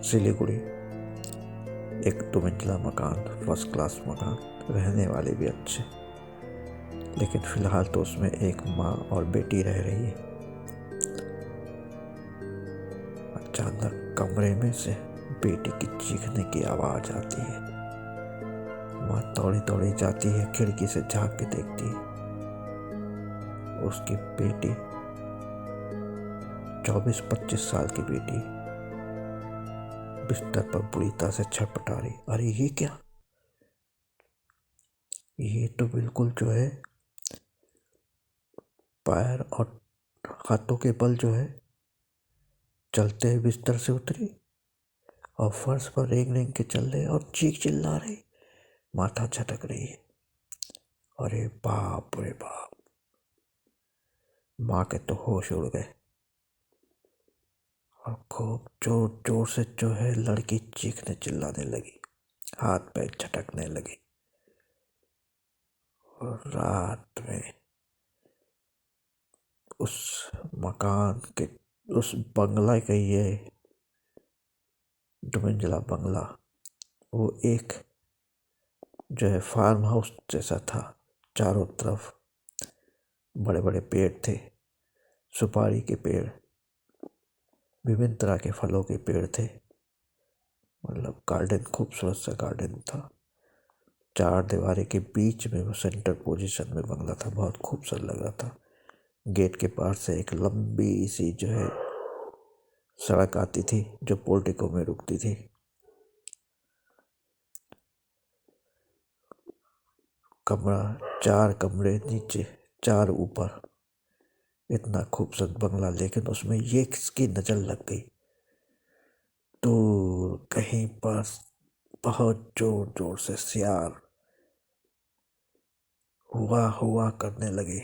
सिलीगुड़ी, एक 2 मंजिला मकान, फर्स्ट क्लास मकान, रहने वाले भी अच्छे, लेकिन फिलहाल तो उसमें एक माँ और बेटी रह रही है। अचानक कमरे में से बेटी की चीखने की आवाज आती है। माँ दौड़ी दौड़ी जाती है, खिड़की से झांक के देखती है। उसकी बेटी 24-25 साल की बेटी बिस्तर पर बुरी तरह से छटपटा रही। अरे ये क्या, ये तो बिल्कुल जो है पैर और हाथों के बल जो है चलते हुए बिस्तर से उतरी और फर्श पर रेंग रेंग के चल रहे और चीख चिल्ला रही, माथा झटक रही है। अरे बाप रे बाप, माँ के तो होश उड़ गए और खूब जोर जोर से जो है लड़की चीखने चिल्लाने लगी, हाथ पैर झटकने लगी। और रात में उस मकान के, उस बंगला का, ये 2 मंजिला बंगला, वो एक जो है फार्म हाउस जैसा था। चारों तरफ बड़े बड़े पेड़ थे, सुपारी के पेड़, विभिन्न तरह के फलों के पेड़ थे। मतलब गार्डन, खूबसूरत सा गार्डन था। 4 दीवारी के बीच में वो सेंटर पोजीशन में बंगला था, बहुत खूबसूरत लग रहा था। गेट के पास से एक लंबी सी जो है सड़क आती थी जो पोर्टिको में रुकती थी। कमरा, 4 कमरे नीचे, 4 ऊपर, इतना खूबसूरत बंगला। लेकिन उसमें ये किसकी नजर लग गई, दूर कहीं पर बहुत जोर जोर से सियार हुआ हुआ करने लगे,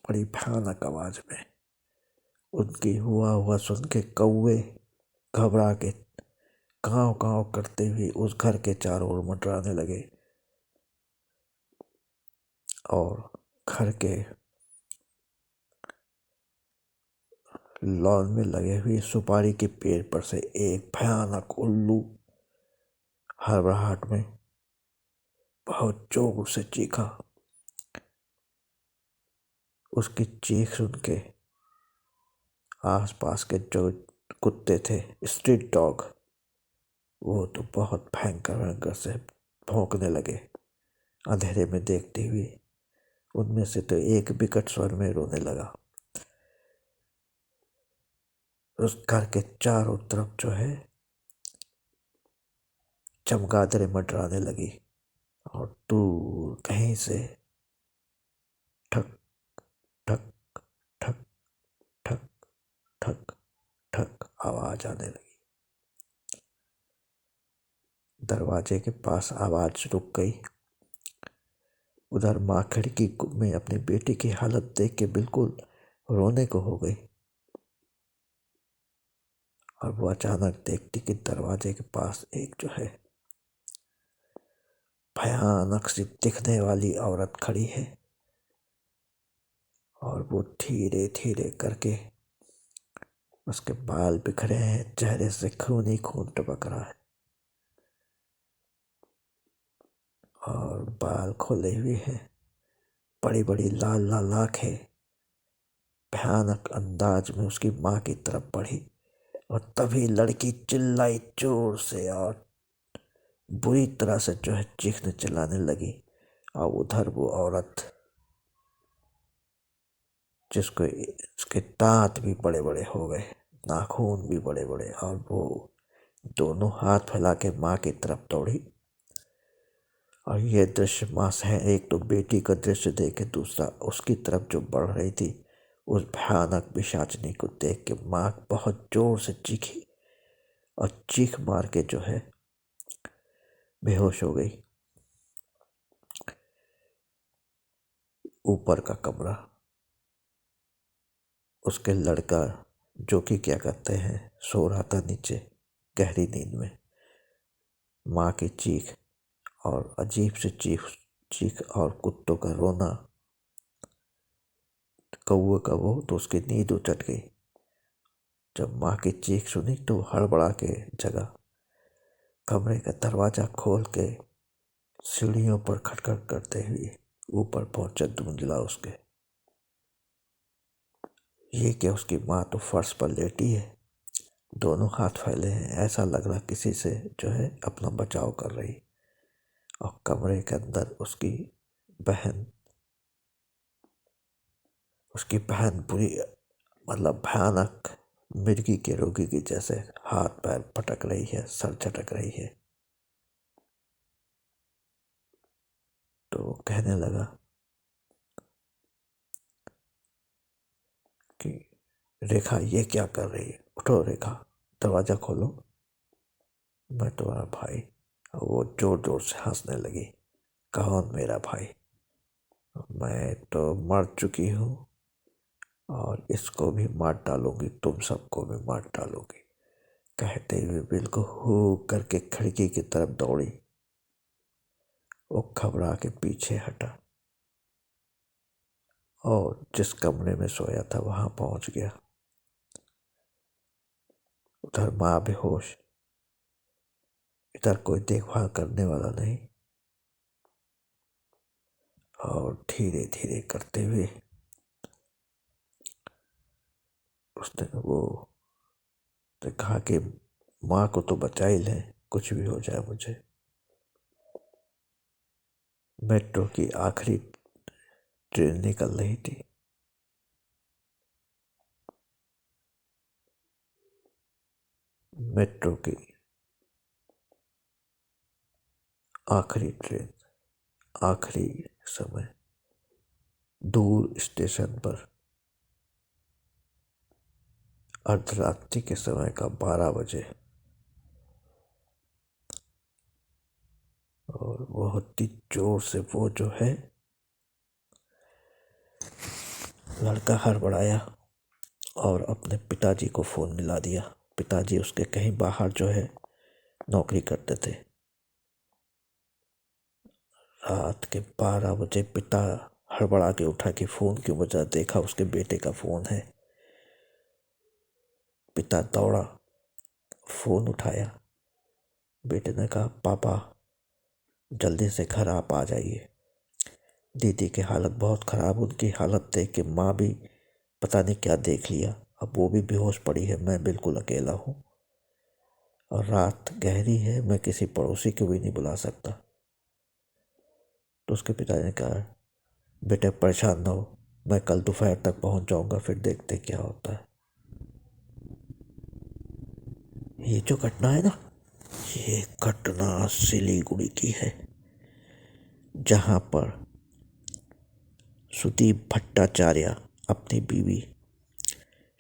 बड़ी भयानक आवाज में। उनकी हुआ हुआ सुन के कौवे घबरा के काँव काँव करते हुए उस घर के चारों ओर मंडराने लगे और घर के लॉन में लगे हुए सुपारी के पेड़ पर से एक भयानक उल्लू हड़बड़ाहट में बहुत जोर से चीखा। उसकी चीख सुन के आसपास के जो कुत्ते थे, स्ट्रीट डॉग, वो तो बहुत भयंकर भयंकर से भौंकने लगे अंधेरे में देखते हुए। उनमें से तो एक विकट स्वर में रोने लगा। उस घर के चारों तरफ जो है चमगादड़ें मंडराने लगी और दूर कहीं से ठक ठक ठक ठक ठक ठक आवाज आने लगी। दरवाजे के पास आवाज रुक गई। उधर माँ खिड़की में अपनी बेटी की हालत देख के बिल्कुल रोने को हो गई और वो अचानक देखती कि दरवाजे के पास एक जो है भयानक सी दिखने वाली औरत खड़ी है और वो धीरे धीरे करके, उसके बाल बिखरे हैं, चेहरे से खून ही खून टपक रहा है और बाल खोले हुए हैं, बड़ी बड़ी लाल लाल आंखें भयानक अंदाज में उसकी माँ की तरफ बढ़ी। और तभी लड़की चिल्लाई जोर से और बुरी तरह से जो है चीखने चिल्लाने लगी। और उधर वो औरत, जिसको उसके दांत भी बड़े बड़े हो गए, नाखून भी बड़े बड़े, और वो दोनों हाथ फैला के माँ की तरफ दौड़ी। और ये दृश्य माँ से, एक तो बेटी का दृश्य देख के दूसरा उसकी तरफ जो बढ़ रही थी, उस भयानक पिशाचनी को देख के माँ बहुत जोर से चीखी और चीख मार के जो है बेहोश हो गई। ऊपर का कमरा, उसके लड़का जो कि क्या कहते हैं सो रहा था नीचे गहरी नींद में। माँ की चीख और अजीब सी चीख चीख और कुत्तों का रोना कौवे का वो तो उसकी नींद उचट गई। जब माँ की चीख सुनी तो हड़बड़ा के जगा। कमरे का दरवाजा खोल के सीढ़ियों पर खटखट करते हुए ऊपर पहुंचा धुंधला उसके। ये क्या, उसकी माँ तो फर्श पर लेटी है, दोनों हाथ फैले हैं, ऐसा लग रहा किसी से जो है अपना बचाव कर रही। और कमरे के अंदर बहन उसकी बहन पूरी मतलब भयानक मिर्गी के रोगी की जैसे हाथ पैर पटक रही है, सर झटक रही है। तो वो कहने लगा कि रेखा ये क्या कर रही है, उठो रेखा, दरवाजा खोलो, मैं तुम्हारा भाई। और वो जोर जोर से हंसने लगी। कौन मेरा भाई? मैं तो मर चुकी हूँ और इसको भी मार डालूंगी, तुम सबको भी मार डालूंगी, कहते हुए बिल्कुल हू करके खिड़की की तरफ दौड़ी। वो घबरा के पीछे हटा और जिस कमरे में सोया था वहां पहुंच गया। उधर माँ बेहोश, इधर कोई देखभाल करने वाला नहीं। और धीरे धीरे करते हुए उसने कहा कि माँ को तो बचा ही लें, कुछ भी हो जाए मुझे। मेट्रो की आखिरी ट्रेन निकल रही थी। मेट्रो की आखिरी ट्रेन, आखिरी समय, दूर स्टेशन पर अर्धरात्रि के समय का 12 बजे। और बहुत ही जोर से वो जो है लड़का हड़बड़ाया और अपने पिताजी को फ़ोन मिला दिया। पिताजी उसके कहीं बाहर जो है नौकरी करते थे। रात के 12 बजे पिता हड़बड़ा के उठा कि फ़ोन क्यों बजा, देखा उसके बेटे का फ़ोन है। पिता दौड़ा, फ़ोन उठाया। बेटे ने कहा, पापा जल्दी से घर आप आ जाइए, दीदी की हालत बहुत ख़राब। उनकी हालत देख के माँ भी पता नहीं क्या देख लिया, अब वो भी बेहोश पड़ी है, मैं बिल्कुल अकेला हूँ और रात गहरी है, मैं किसी पड़ोसी को भी नहीं बुला सकता। तो उसके पिताजी ने कहा, बेटे परेशान ना हो, मैं कल दोपहर तक पहुँच जाऊँगा, फिर देखते क्या होता है। ये जो घटना है ना, ये घटना सिलीगुड़ी की है, जहाँ पर सुदीप भट्टाचार्य अपनी बीवी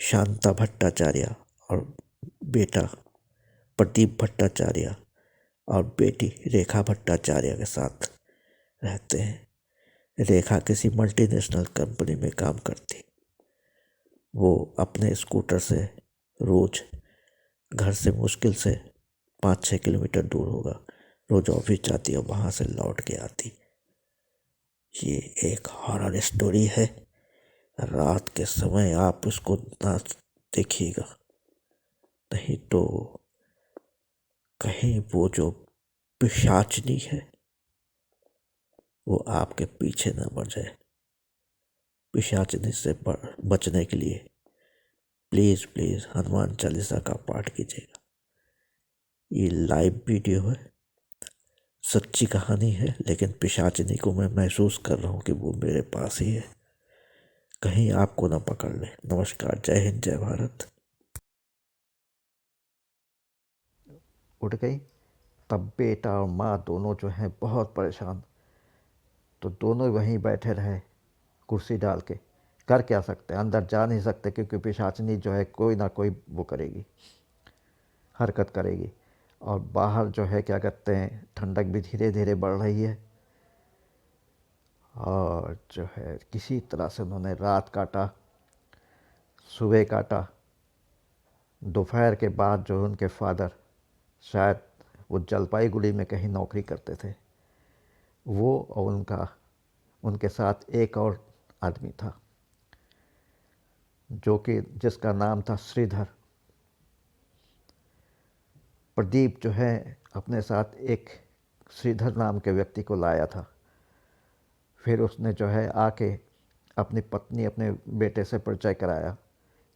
शांता भट्टाचार्य और बेटा प्रदीप भट्टाचार्य और बेटी रेखा भट्टाचार्य के साथ रहते हैं। रेखा किसी मल्टीनेशनल कंपनी में काम करती। वो अपने स्कूटर से रोज घर से मुश्किल से 5-6 किलोमीटर दूर होगा, रोज ऑफिस जाती और वहाँ से लौट के आती। ये एक हॉरर स्टोरी है, रात के समय आप उसको ना देखिएगा, नहीं तो कहीं वो जो पिशाचनी है वो आपके पीछे ना बढ़ जाए। पिशाचनी से बचने के लिए प्लीज़ प्लीज़ हनुमान चालीसा का पाठ कीजिएगा। ये लाइव वीडियो है, सच्ची कहानी है, लेकिन पिशाचनी को मैं महसूस कर रहा हूँ कि वो मेरे पास ही है, कहीं आपको ना पकड़ ले। नमस्कार, जय हिंद, जय भारत। उठ गई, तब बेटा और माँ दोनों जो हैं बहुत परेशान, तो दोनों वहीं बैठे रहे कुर्सी डाल के। कर क्या सकते हैं, अंदर जा नहीं सकते क्योंकि पिशाचनी जो है कोई ना कोई वो करेगी, हरकत करेगी। और बाहर जो है क्या कहते हैं, ठंडक भी धीरे धीरे बढ़ रही है। और जो है किसी तरह से उन्होंने रात काटा, सुबह काटा। दोपहर के बाद जो उनके फादर, शायद वो जलपाईगुड़ी में कहीं नौकरी करते थे, वो और उनके साथ एक और आदमी था, जो कि जिसका नाम था श्रीधर। प्रदीप जो है अपने साथ एक श्रीधर नाम के व्यक्ति को लाया था। फिर उसने जो है आके अपनी पत्नी अपने बेटे से परिचय कराया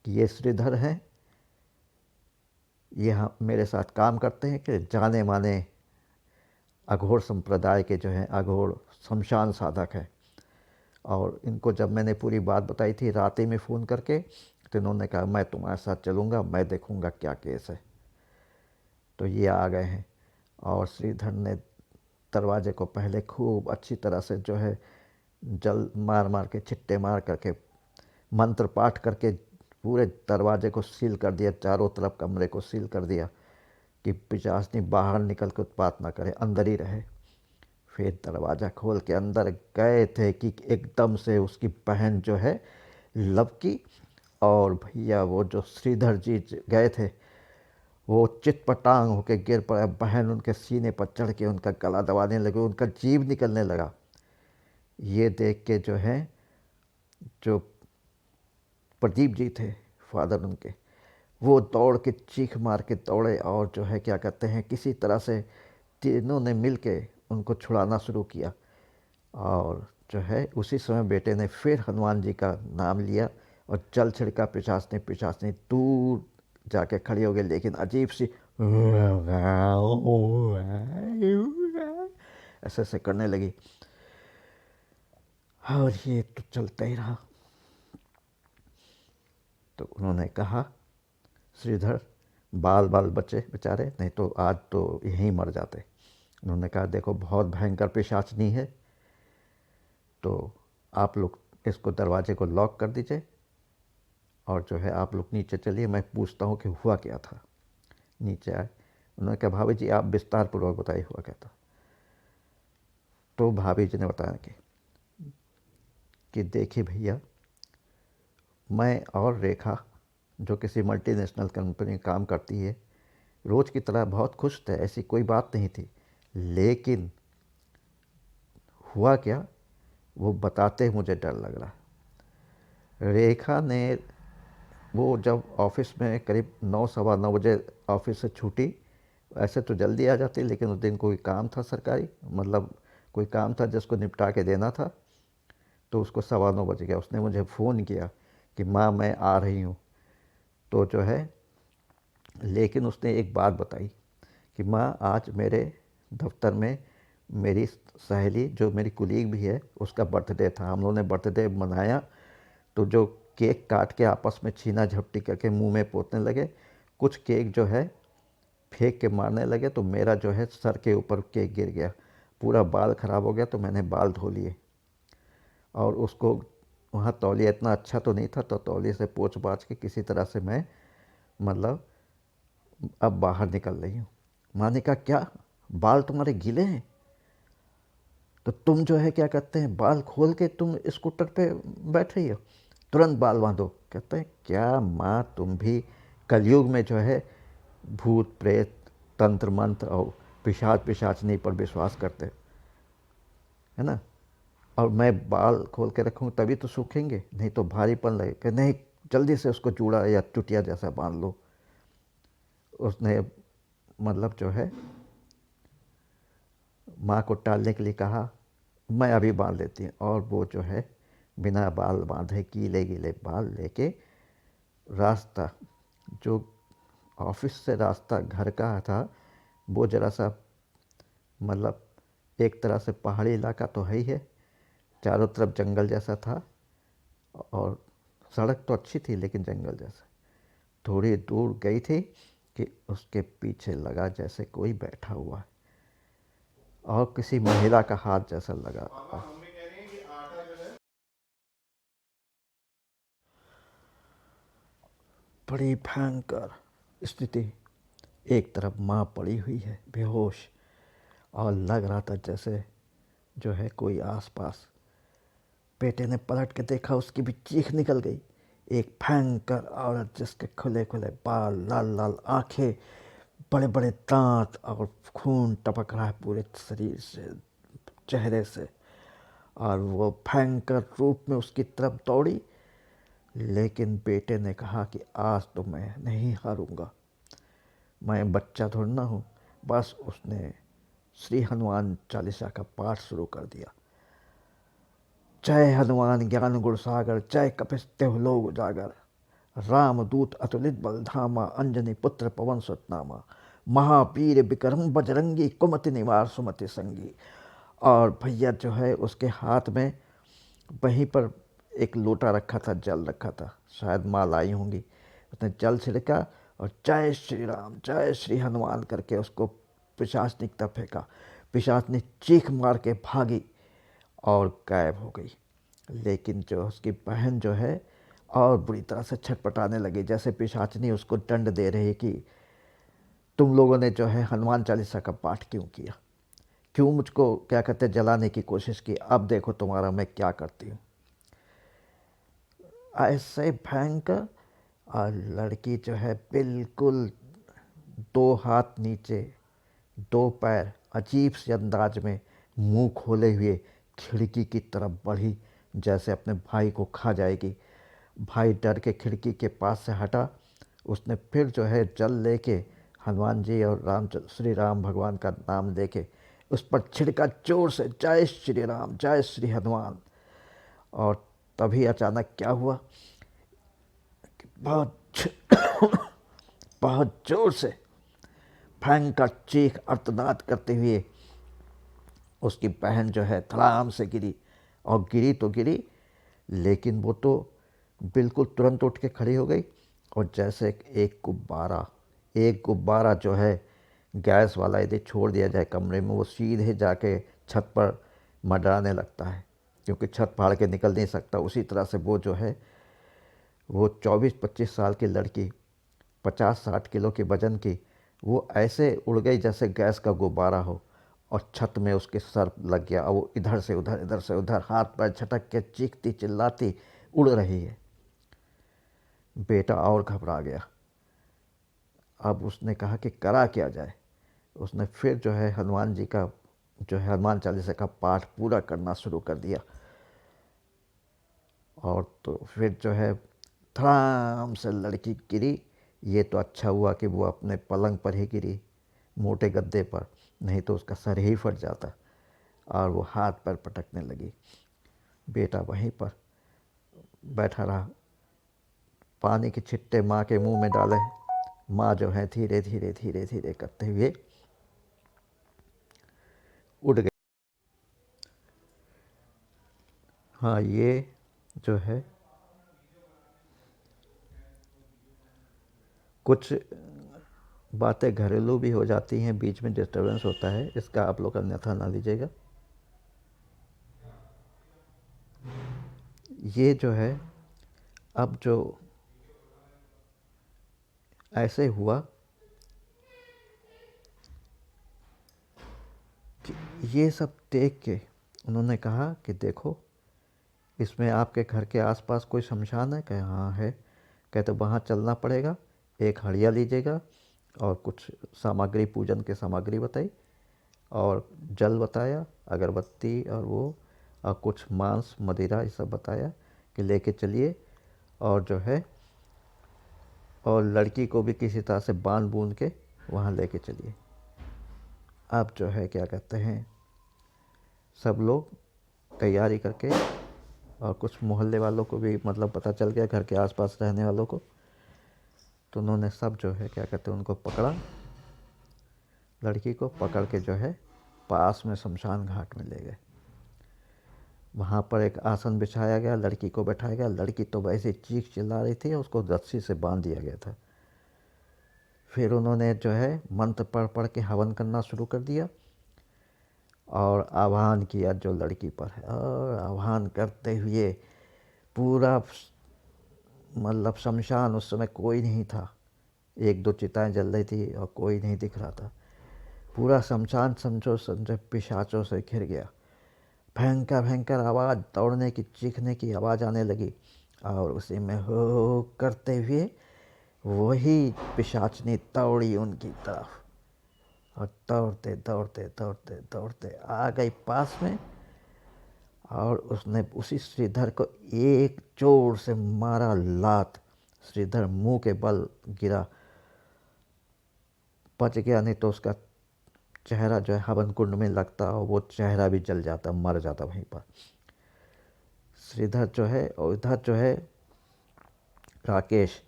कि ये श्रीधर हैं, ये मेरे साथ काम करते हैं, कि जाने माने अघोर संप्रदाय के जो हैं अघोर शमशान साधक हैं। और इनको जब मैंने पूरी बात बताई थी रात ही में फ़ोन करके, तो इन्होंने कहा मैं तुम्हारे साथ चलूँगा, मैं देखूँगा क्या केस है। तो ये आ गए हैं और श्रीधर ने दरवाजे को पहले खूब अच्छी तरह से जो है जल मार मार के छिट्टे मार करके मंत्र पाठ करके पूरे दरवाजे को सील कर दिया, चारों तरफ कमरे को सील कर दिया कि पिशाचनी बाहर निकल के उत्पात ना करे, अंदर ही रहे। फिर दरवाज़ा खोल के अंदर गए थे कि एकदम से उसकी बहन जो है लवकी और भैया वो जो श्रीधर जी गए थे वो चितपटांग होके गिर पड़ा। बहन उनके सीने पर चढ़ के उनका गला दबाने लगे, उनका जीव निकलने लगा। ये देख के जो है जो प्रदीप जी थे फादर उनके, वो दौड़ के चीख मार के दौड़े और जो है क्या कहते हैं किसी तरह से तीनों ने मिल के उनको छुड़ाना शुरू किया। और जो है उसी समय बेटे ने फिर हनुमान जी का नाम लिया और जल छिड़का। पिशाचनी दूर जाके खड़ी हो गई, लेकिन अजीब सी ऐसे ऐसे करने लगी और ये तो चलता ही रहा। तो उन्होंने कहा श्रीधर बाल बाल बचे बेचारे, नहीं तो आज तो यहीं मर जाते। उन्होंने कहा देखो बहुत भयंकर पिशाचनी है, तो आप लोग इसको दरवाजे को लॉक कर दीजिए और जो है आप लोग नीचे चलिए, मैं पूछता हूँ कि हुआ क्या था। नीचे आए, उन्होंने कहा भाभी जी आप विस्तार पूर्वक बताइए हुआ क्या था। तो भाभी जी ने बताया कि देखिए भैया, मैं और रेखा जो किसी मल्टीनेशनल कंपनी में काम करती है, रोज़ की तरह बहुत खुश थे, ऐसी कोई बात नहीं थी। लेकिन हुआ क्या वो बताते मुझे डर लग रहा। रेखा ने वो जब ऑफिस में करीब 9 सवा 9 बजे ऑफिस से छूटी, ऐसे तो जल्दी आ जाती लेकिन उस दिन कोई काम था सरकारी, मतलब कोई काम था जिसको निपटा के देना था। तो उसको सवा 9 बज गया, उसने मुझे फ़ोन किया कि माँ मैं आ रही हूँ। तो जो है लेकिन उसने एक बात बताई कि माँ आज मेरे दफ्तर में मेरी सहेली जो मेरी कुलीग भी है उसका बर्थडे था, हम लोगों ने बर्थडे मनाया। तो जो केक काट के आपस में छीना झपटी करके मुंह में पोतने लगे, कुछ केक जो है फेंक के मारने लगे, तो मेरा जो है सर के ऊपर केक गिर गया, पूरा बाल ख़राब हो गया। तो मैंने बाल धो लिए और उसको वहाँ तौलिया इतना अच्छा तो नहीं था, तो तौलिए से पोंछ पाछ के किसी तरह से मैं मतलब अब बाहर निकल रही हूँ। माँ ने कहा क्या बाल तुम्हारे गीले हैं? तो तुम जो है क्या कहते हैं बाल खोल के तुम स्कूटर पे बैठ रही हो, तुरंत बाल बांधो। कहते हैं क्या माँ तुम भी कलयुग में जो है भूत प्रेत तंत्र मंत्र और पिशाचनी पर विश्वास करते है ना। और मैं बाल खोल के रखूँ तभी तो सूखेंगे, नहीं तो भारीपन लगे। कि नहीं जल्दी से उसको चूड़ा या चुटिया जैसा बांध लो। उसने मतलब जो है माँ को टालने के लिए कहा मैं अभी बांध लेती हूँ। और वो जो है बिना बाल बांधे गीले गीले बाल लेके रास्ता जो ऑफिस से रास्ता घर का था, वो ज़रा सा मतलब एक तरह से पहाड़ी इलाका तो है ही है, चारों तरफ जंगल जैसा था और सड़क तो अच्छी थी लेकिन जंगल जैसा। थोड़ी दूर गई थी कि उसके पीछे लगा जैसे कोई बैठा हुआ है और किसी महिला का हाथ जैसा लगा। बड़ी भयंकर स्थिति। एक तरफ माँ पड़ी हुई है बेहोश और लग रहा था जैसे जो है कोई आसपास। बेटे ने पलट के देखा, उसकी भी चीख निकल गई। एक भयंकर औरत जिसके खुले खुले बाल, लाल लाल आंखें, बड़े बड़े दांत और खून टपक रहा है पूरे शरीर से, चेहरे से। और वो भयंकर रूप में उसकी तरफ दौड़ी, लेकिन बेटे ने कहा कि आज तो मैं नहीं हारूंगा, मैं बच्चा थोड़ा ना हूँ। बस उसने श्री हनुमान चालीसा का पाठ शुरू कर दिया। जय हनुमान ज्ञान गुण सागर, जय कपिस्तेह लोक उजागर, राम दूत अतुलित बल धामा, अंजनी पुत्र पवन सुत नामा, महावीर विक्रम बजरंगी, कुमति निवार सुमति संगी। और भैया जो है उसके हाथ में वहीं पर एक लोटा रखा था, जल रखा था, शायद माँ लाई होंगी। उसने जल छिड़का और जय श्री राम जय श्री हनुमान करके उसको पिशाचनी की तरफ फेंका। पिशाचनी चीख मार के भागी और गायब हो गई। लेकिन जो उसकी बहन जो है और बुरी तरह से छटपटाने लगी, जैसे पिशाचनी उसको दंड दे रही कि तुम लोगों ने जो है हनुमान चालीसा का पाठ क्यों किया, क्यों मुझको क्या कहते जलाने की कोशिश की, अब देखो तुम्हारा मैं क्या करती हूँ। ऐसे भयंकर। और लड़की जो है बिल्कुल दो हाथ नीचे, दो पैर, अजीब से अंदाज में मुंह खोले हुए खिड़की की तरफ बढ़ी, जैसे अपने भाई को खा जाएगी। भाई डर के खिड़की के पास से हटा। उसने फिर जो है जल लेके हनुमान जी और श्री राम भगवान का नाम लेके उस पर छिड़का जोर से, जय श्री राम जय श्री हनुमान। और तभी अचानक क्या हुआ कि बहुत जोर से भयंकर चीख अर्थनाद करते हुए उसकी बहन जो है धड़ाम से गिरी। और गिरी तो गिरी, लेकिन वो तो बिल्कुल तुरंत उठ के खड़ी हो गई। और जैसे एक गुब्बारा जो है गैस वाला यदि छोड़ दिया जाए कमरे में, वो सीधे जाके छत पर मंडराने लगता है, क्योंकि छत फाड़ के निकल नहीं सकता। उसी तरह से वो जो है वो 24-25 साल की लड़की, 50-60 किलो के वजन की, वो ऐसे उड़ गई जैसे गैस का गुब्बारा हो। और छत में उसके सर लग गया और वो इधर से उधर हाथ पैर झटक के चीखती चिल्लाती उड़ रही है। बेटा और घबरा गया। अब उसने कहा कि करा क्या जाए। उसने फिर जो है हनुमान जी का जो है हनुमान चालीसा का पाठ पूरा करना शुरू कर दिया। और तो फिर जो है धड़ाम से लड़की गिरी। ये तो अच्छा हुआ कि वो अपने पलंग पर ही गिरी, मोटे गद्दे पर, नहीं तो उसका सर ही फट जाता। और वो हाथ पैर पटकने लगी। बेटा वहीं पर बैठा रहा, पानी के छिट्टे माँ के मुंह में डाले। माँ जो है धीरे धीरे धीरे धीरे करते हुए उड़ गई। हाँ, ये जो है कुछ बातें घरेलू भी हो जाती हैं, बीच में डिस्टर्बेंस होता है, इसका आप लोग अन्यथा ना लीजिएगा। ये जो है अब जो ऐसे हुआ कि ये सब देख के उन्होंने कहा कि देखो, इसमें आपके घर के आसपास कोई शमशान है? कहे हाँ है। कहते वहाँ चलना पड़ेगा, एक हड़िया लीजिएगा और कुछ सामग्री, पूजन की सामग्री बताई और जल बताया, अगरबत्ती और वो और कुछ मांस मदिरा ये सब बताया कि लेके चलिए। और जो है और लड़की को भी किसी तरह से बांध बूंद के वहाँ लेके चलिए। अब जो है क्या कहते हैं, सब लोग तैयारी करके, और कुछ मोहल्ले वालों को भी मतलब पता चल गया, घर के आसपास रहने वालों को, तो उन्होंने सब जो है क्या कहते हैं उनको पकड़ा। लड़की को पकड़ के जो है पास में शमशान घाट में ले गए। वहाँ पर एक आसन बिछाया गया, लड़की को बैठाया गया। लड़की तो वैसे चीख चिल्ला रही थी, उसको रस्सी से बांध दिया गया था। फिर उन्होंने जो है मंत्र पढ़ पढ़ के हवन करना शुरू कर दिया और आह्वान किया जो लड़की पर है। और आह्वान करते हुए पूरा मतलब शमशान, उस समय कोई नहीं था, एक दो चिताएं जल रही थी और कोई नहीं दिख रहा था। पूरा शमशान समझो समझो पिशाचों से घिर गया। भयंकर भयंकर आवाज़, दौड़ने की, चीखने की आवाज़ आने लगी। और उसी में हो करते हुए वही पिशाचनी दौड़ी उनकी तरफ और दौड़ते दौड़ते दौड़ते दौड़ते आ गई पास में। और उसने उसी श्रीधर को एक जोर से मारा लात। श्रीधर मुंह के बल गिरा, बच गया, नहीं तो उसका चेहरा जो है हवन कुंड में लगता और वो चेहरा भी जल जाता, मर जाता वहीं पर। श्रीधर जो है, और इधर जो है राकेश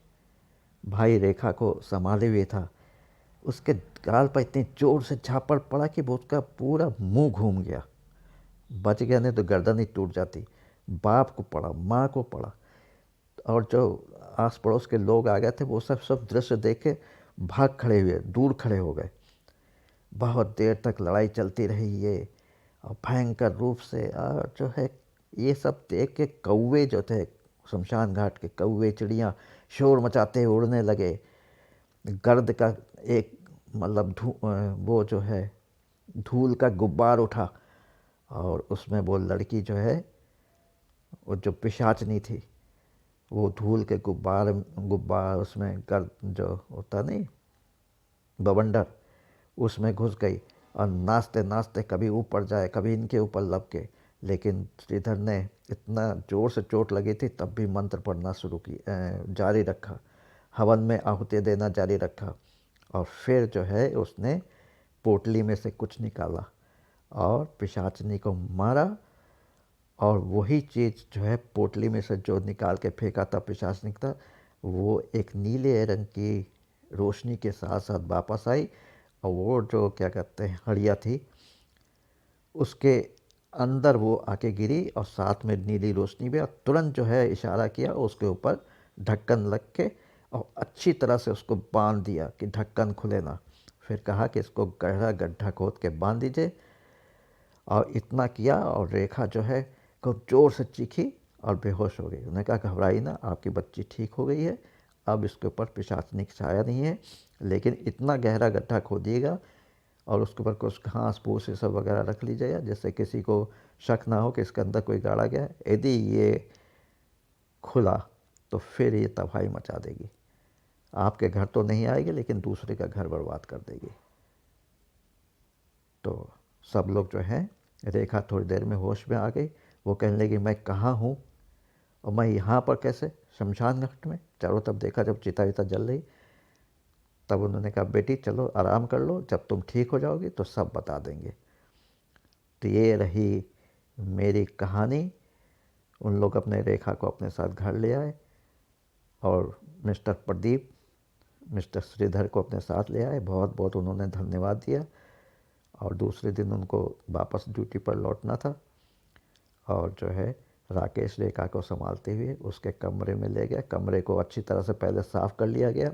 भाई रेखा को संभाले हुए था। उसके गाल पर इतनी जोर से झापड़ पड़ा कि वो उसका पूरा मुंह घूम गया। बच गया, नहीं तो गर्दन ही टूट जाती। बाप को पड़ा, माँ को पड़ा, और जो आस पड़ोस के लोग आ गए थे वो सब सब दृश्य देख के भाग खड़े हुए, दूर खड़े हो गए। बहुत देर तक लड़ाई चलती रही ये, और भयंकर रूप से। और जो है ये सब देख के कौवे जो थे, शमशान घाट के कौवे चिड़ियाँ शोर मचाते हुए उड़ने लगे। गर्द का एक मतलब वो जो है धूल का गुब्बार उठा, और उसमें वो लड़की जो है, वो जो पिशाचनी थी, वो धूल के गुब्बार गुब्बार उसमें गर्द जो होता नहीं, बवंडर, उसमें घुस गई और नाचते नाचते कभी ऊपर जाए कभी इनके ऊपर लपके। लेकिन श्रीधर ने इतना ज़ोर से चोट लगी थी तब भी मंत्र पढ़ना जारी रखा, हवन में आहुति देना जारी रखा। और फिर जो है उसने पोटली में से कुछ निकाला और पिशाचनी को मारा। और वही चीज़ जो है पोटली में से जो निकाल के फेंका था पिशाचनी का, वो एक नीले रंग की रोशनी के साथ साथ वापस आई। और वो जो क्या कहते हैं हड़िया थी, उसके अंदर वो आके गिरी, और साथ में नीली रोशनी भी। और तुरंत जो है इशारा किया उसके ऊपर ढक्कन लग के, और अच्छी तरह से उसको बांध दिया कि ढक्कन खुले ना। फिर कहा कि इसको गहरा गड्ढा खोद के बांध दीजिए। और इतना किया, और रेखा जो है खूब ज़ोर से चीखी और बेहोश हो गई। उन्होंने कहा घबराई ना, आपकी बच्ची ठीक हो गई है, अब इसके ऊपर पिशाचनी की छाया नहीं है। लेकिन इतना गहरा गड्ढा खोदिएगा और उसके ऊपर कुछ घास फूस ये सब वगैरह रख लीजिएगा, जिससे किसी को शक ना हो कि इसके अंदर कोई गाड़ा गया है। यदि ये खुला तो फिर ये तबाही मचा देगी, आपके घर तो नहीं आएगी लेकिन दूसरे का घर बर्बाद कर देगी। तो सब लोग जो हैं, रेखा थोड़ी देर में होश में आ गई। वो कहने लगी मैं कहाँ हूँ और मैं यहाँ पर कैसे, शमशान घाट में। चारों तरफ देखा, जब चिता विता जल रही, तब उन्होंने कहा बेटी चलो आराम कर लो, जब तुम ठीक हो जाओगी तो सब बता देंगे। तो ये रही मेरी कहानी। उन लोग अपने रेखा को अपने साथ घर ले आए, और मिस्टर प्रदीप मिस्टर श्रीधर को अपने साथ ले आए। बहुत बहुत उन्होंने धन्यवाद दिया। और दूसरे दिन उनको वापस ड्यूटी पर लौटना था, और जो है राकेश रेखा को संभालते हुए उसके कमरे में ले गया। कमरे को अच्छी तरह से पहले साफ़ कर लिया गया,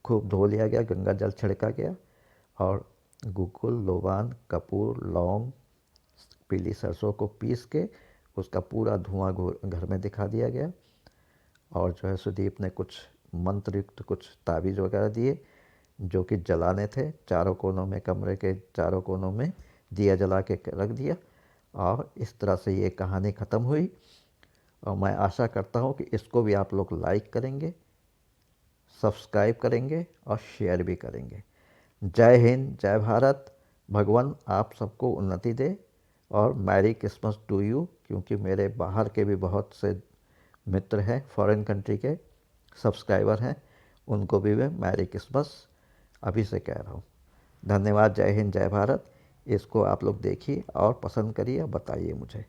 खूब धो लिया गया, गंगा जल छिड़का गया, और गुग्गुल, लोबान, कपूर, लौंग, पीली सरसों को पीस के उसका पूरा धुआं घर में दिखा दिया गया। और जो है सुदीप ने कुछ मंत्रयुक्त कुछ ताबीज़ वगैरह दिए जो कि जलाने थे। चारों कोनों में, कमरे के चारों कोनों में दिया जला के रख दिया। और इस तरह से ये कहानी ख़त्म हुई। और मैं आशा करता हूँ कि इसको भी आप लोग लाइक करेंगे, सब्सक्राइब करेंगे और शेयर भी करेंगे। जय हिंद, जय भारत। भगवान आप सबको उन्नति दे, और मैरी क्रिसमस टू यू, क्योंकि मेरे बाहर के भी बहुत से मित्र हैं, फॉरेन कंट्री के सब्सक्राइबर हैं, उनको भी मैं मैरी क्रिसमस अभी से कह रहा हूँ। धन्यवाद। जय हिंद, जय भारत। इसको आप लोग देखिए और पसंद करिए और बताइए मुझे।